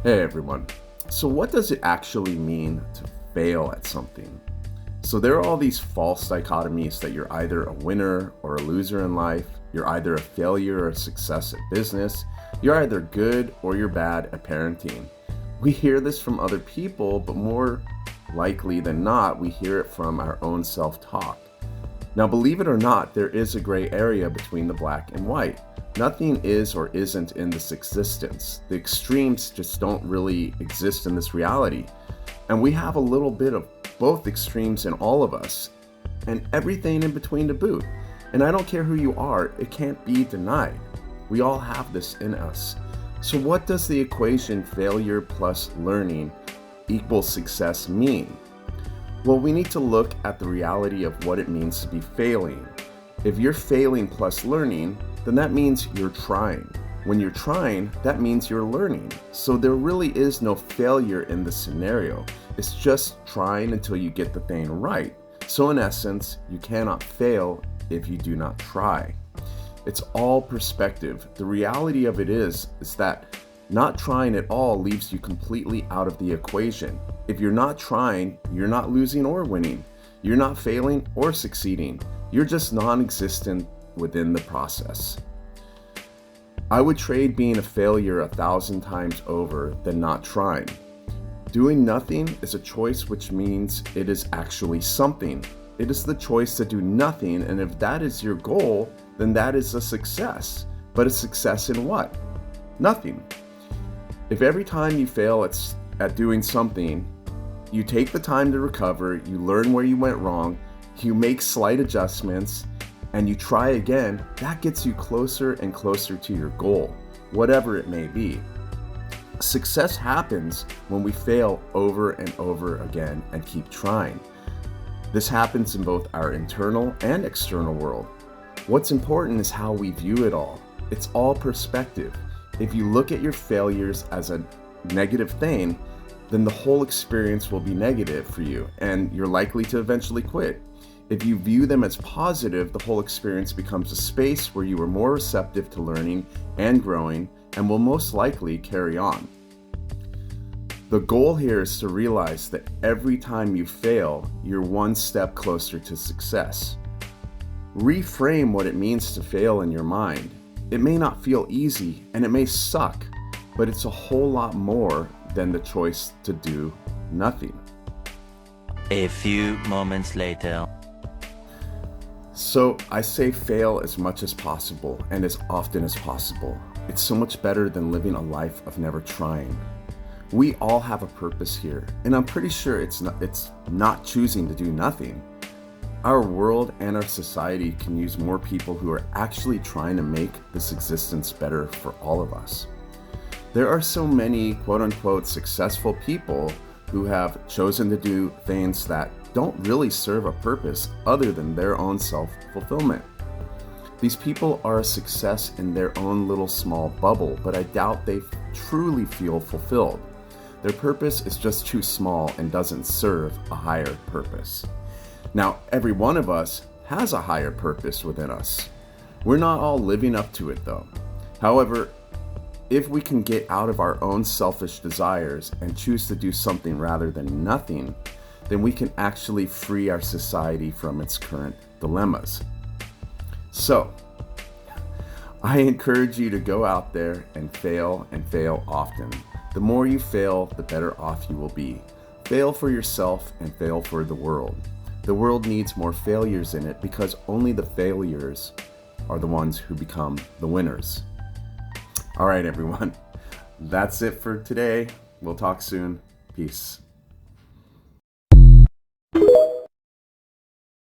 Hey everyone. So, what does it actually mean to fail at something? So, there are all these false dichotomies that you're either a winner or a loser in life, you're either a failure or a success at business, you're either good or you're bad at parenting. We hear this from other people, but more likely than not, we hear it from our own self talk. Now, believe it or not, there is a gray area between the black and white. Nothing is or isn't in this existence. The extremes just don't really exist in this reality. And we have a little bit of both extremes in all of us, and everything in between to boot. And I don't care who you are, it can't be denied. We all have this in us. So, what does the equation failure plus learning equals success mean? Well, we need to look at the reality of what it means to be failing. If you're failing plus learning, then that means you're trying. When you're trying, that means you're learning. So there really is no failure in the scenario. It's just trying until you get the thing right. So in essence, you cannot fail if you do not try. It's all perspective. The reality of it is that not trying at all leaves you completely out of the equation. If you're not trying, you're not losing or winning. You're not failing or succeeding. You're just non-existent within the process. I would trade being a failure 1,000 times over than not trying. Doing nothing is a choice, which means it is actually something. It is the choice to do nothing, and if that is your goal, then that is a success. But a success in what? Nothing. If every time you fail at doing something, you take the time to recover, you learn where you went wrong, you make slight adjustments, and you try again, that gets you closer and closer to your goal, whatever it may be. Success happens when we fail over and over again and keep trying. This happens in both our internal and external world. What's important is how we view it all. It's all perspective. If you look at your failures as a negative thing, then the whole experience will be negative for you and you're likely to eventually quit. If you view them as positive, the whole experience becomes a space where you are more receptive to learning and growing and will most likely carry on. The goal here is to realize that every time you fail, you're one step closer to success. Reframe what it means to fail in your mind. It may not feel easy and it may suck, but it's a whole lot more than the choice to do nothing. A few moments later. So I say fail as much as possible and as often as possible. It's so much better than living a life of never trying. We all have a purpose here, and I'm pretty sure it's not choosing to do nothing. Our world and our society can use more people who are actually trying to make this existence better for all of us. There are so many quote-unquote successful people who have chosen to do things that don't really serve a purpose other than their own self-fulfillment. These people are a success in their own little small bubble, but I doubt they truly feel fulfilled. Their purpose is just too small and doesn't serve a higher purpose. Now, every one of us has a higher purpose within us. We're not all living up to it though. However, if we can get out of our own selfish desires and choose to do something rather than nothing, then we can actually free our society from its current dilemmas. So, I encourage you to go out there and fail often. The more you fail, the better off you will be. Fail for yourself and fail for the world. The world needs more failures in it because only the failures are the ones who become the winners. All right, everyone. That's it for today. We'll talk soon. Peace.